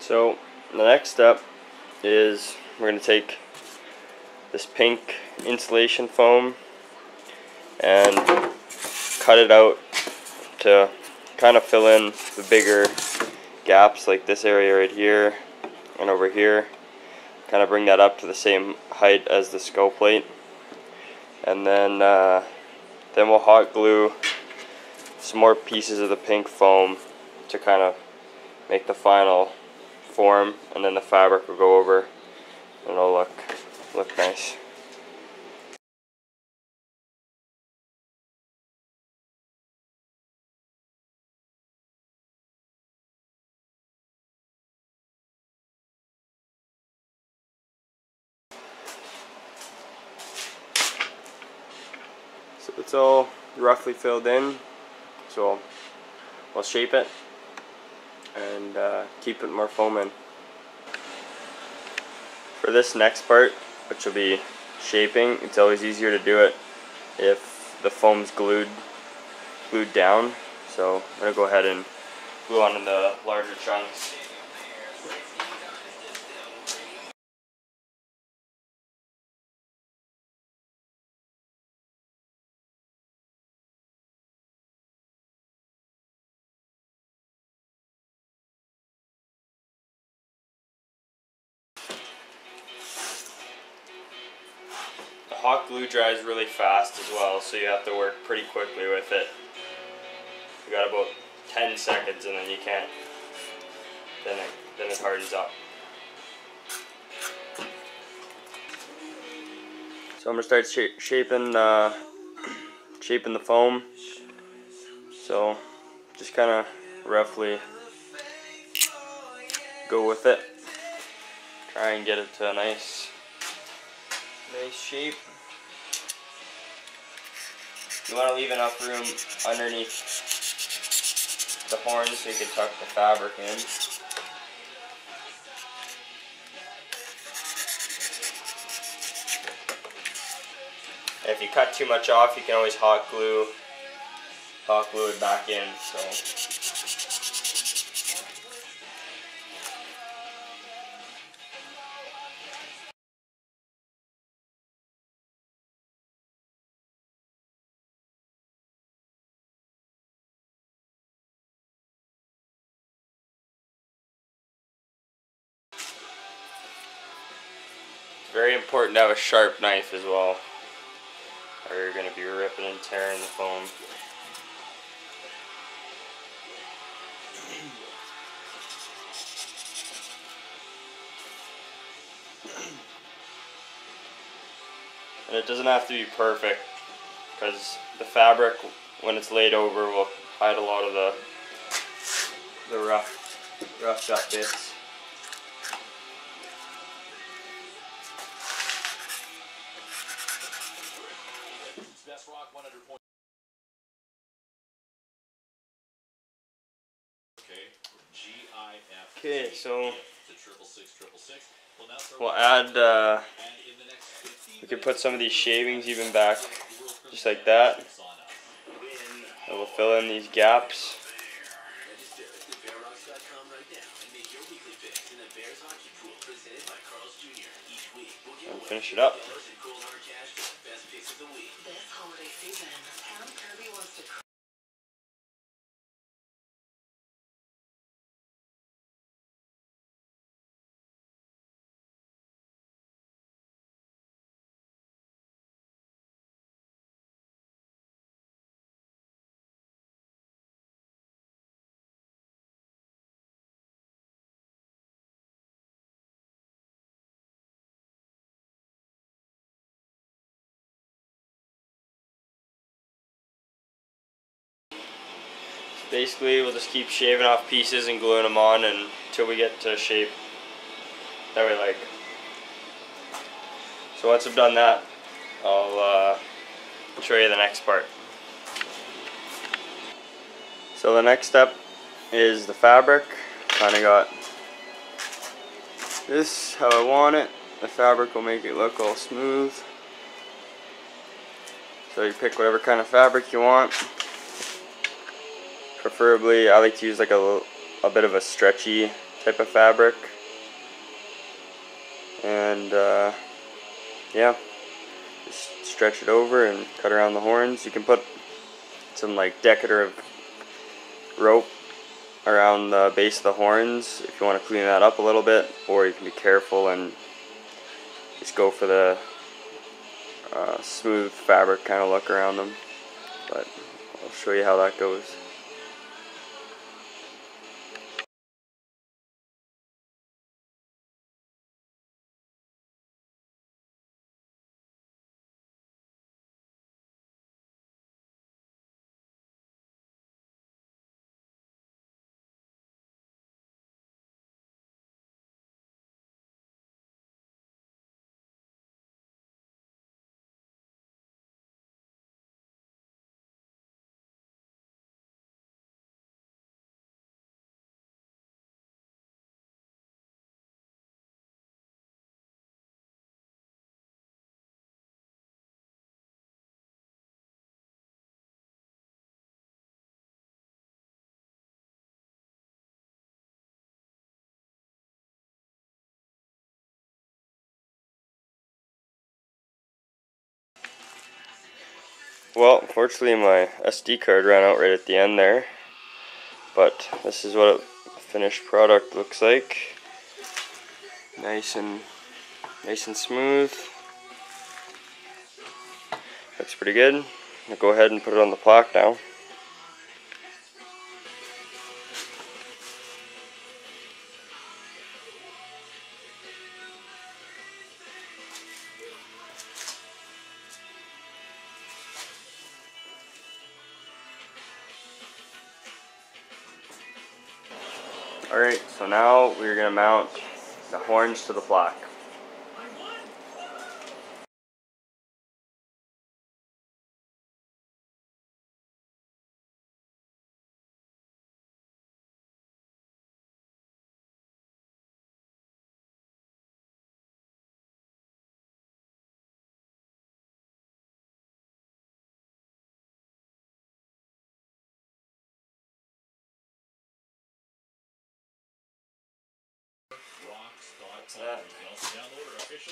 So the next step is we're going to take this pink insulation foam and cut it out to kind of fill in the bigger gaps, like this area right here and over here. Kind of bring that up to the same height as the skull plate, and then we'll hot glue some more pieces of the pink foam to kind of make the final form, and then the fabric will go over and it'll look nice. So it's all roughly filled in, so we'll shape it and keep it more foam in. For this next part, which will be shaping, it's always easier to do it if the foam's glued down. So I'm going to go ahead and glue on the larger chunks. The hot glue dries really fast as well, so you have to work pretty quickly with it. You got about 10 seconds and then you can't, then it hardens up. So I'm going to start shaping the foam. So just kind of roughly go with it. Try and get it to a nice shape. You want to leave enough room underneath the horn so you can tuck the fabric in. And if you cut too much off, you can always hot glue it back in. So very important to have a sharp knife as well, or you're going to be ripping and tearing the foam. And it doesn't have to be perfect, because the fabric, when it's laid over, will hide a lot of the rough cut bits. Okay, so we'll add, we can put some of these shavings even back, just like that. And we'll fill in these gaps. And finish it up. Basically, we'll just keep shaving off pieces and gluing them on until we get to a shape that we like. So once I've done that, I'll show you the next part. So the next step is the fabric. Kind of got this how I want it. The fabric will make it look all smooth. So you pick whatever kind of fabric you want. Preferably, I like to use like a bit of a stretchy type of fabric. And yeah, just stretch it over and cut around the horns. You can put some like decorative rope around the base of the horns if you want to clean that up a little bit, or you can be careful and just go for the smooth fabric kind of look around them. But I'll show you how that goes. Well, unfortunately my SD card ran out right at the end there, but this is what a finished product looks like. Nice and smooth. Looks pretty good. I'll go ahead and put it on the plaque now. Alright, so now we're going to mount the horns to the plaque.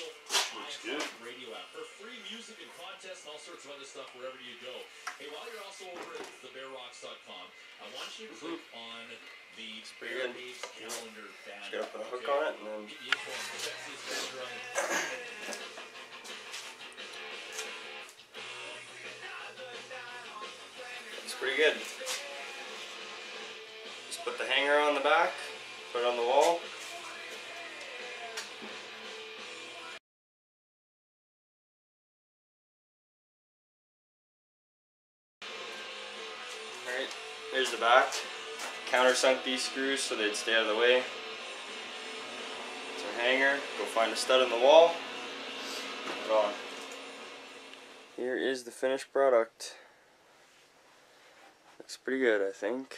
Looks good. Radio app for free music and contests and all sorts of other stuff wherever you go. Hey, while you're also over at thebearrocks.com, I want you to click on the Bear Days calendar banner. Just gotta put a hook on it and then get the info on the sexiest calendar on it's pretty good. Just put the hanger on the back, put it on the wall. Alright, here's the back. Countersunk these screws so they'd stay out of the way. It's our hanger. Go find a stud in the wall. Put it on. Here is the finished product. Looks pretty good, I think.